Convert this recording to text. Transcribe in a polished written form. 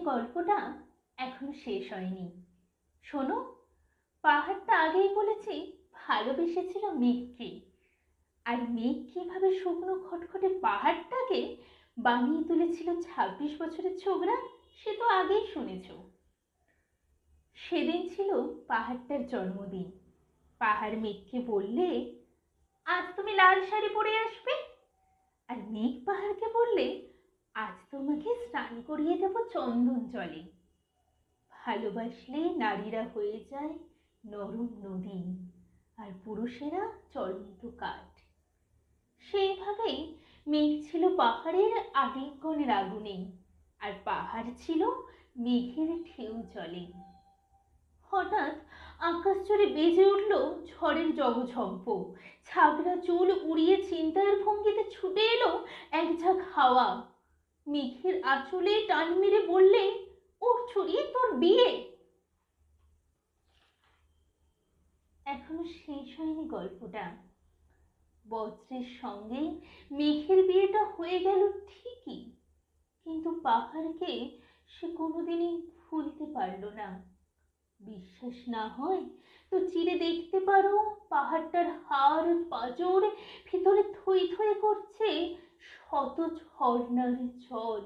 গল্পটা এখনো শেষ হয়নি। শোনো, পাহাড়টা আগেই বলেছি ভালোবেসেছিল মেঘকে, আর মেঘ কিভাবে শুকনো খটখটে পাহাড়টাকে বানিয়ে তুলেছিল 26 বছরের ছোকরা, সে তো আগেই শুনেছ। সেদিন ছিল পাহাড়টার জন্মদিন। পাহাড় মেঘকে বললে, আজ তুমি লাল শাড়ি পরে আসবে। আর মেঘ পাহাড়কে বললে, আজ তোমাকে স্নান করিয়ে দেব চন্দন জলে। ভালোবাসলে নারীরা হয়ে যায় নরম নদী, আর পুরুষেরা চলন্ত কাঠ। সেইভাবেই মেঘ ছিল পাহাড়ের আলিঙ্গনের আগুনে, আর পাহাড় ছিল মেঘের ঢেউ জলে। হঠাৎ আকাশ জুড়ে বেজে উঠল ঝড়ের জগঝম্প। ছাগড়া চুল উড়িয়ে চিন্তার ভঙ্গিতে ছুটে এলো এক ঝাঁক হাওয়া। মেঘের আঁচলে টান মেরে বললে, ও ছড়িয়ে তোর বিয়ে। এখনো শেষ হয়নি গল্পটা। বজ্রের সঙ্গে মেঘের বিয়েটা হয়ে গেল ঠিকই, কিন্তু পাহাড়কে সে কোনোদিনই ভুলতে পারল না। বিশ্বাস না হয় তো চিরে দেখতে পারো, পাহাড়টার হাড় পাঁজর ভিতরে থই থই করছে শত ঝর্ণার জল।